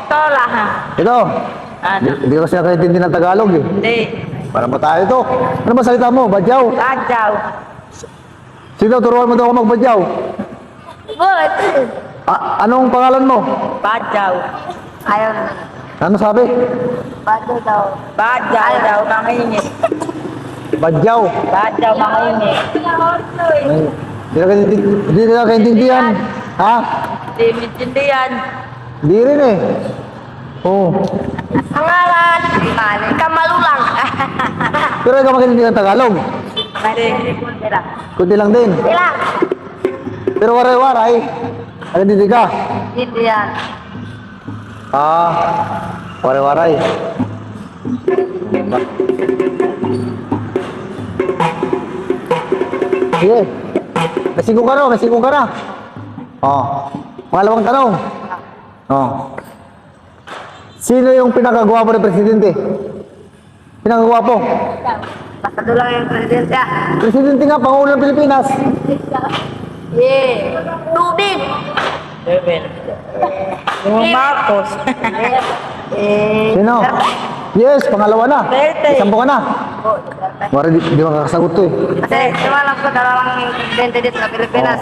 Tola, ha? Ito. Ano? Hindi ko kasi nakaintindi ng Tagalog eh. Hindi. Para ba tayo ito? Ano ba salita mo? Badyaw? Badyaw. Sige, turuan mo daw ako magbadyaw. Good. Anong pangalan mo? Badyaw. Ayaw na. Ano sabi? Badyaw daw. Badyaw daw, mangingi. Badyaw. Badyaw, mangingi. Hindi na nakaintindihan. Ha? Hindi maintindihan. Hindi rin eh. Oo. Pangalan. Kamalulang. Pero ikaw makinindihan ng Tagalog. Hindi. Kunti lang din. Ilang? Pero waray-waray. Nakintindi ka? Hindi yan. Waray-waray. Sige. May singko ka na. Pangalawang tanong. Sino yung pinakagwapo ng presidente? Pinakagwapo? Basta doon lang yung presidente. Presidente nga, Pangulo ng Pilipinas. Tubig. Yung Marcos. Sino? Yes, pangalawa na. Duterte. Sampo ka na. Mara, di makakasagot to eh. Kasi, naman lang ko, dalawang presidente dito sa Pilipinas.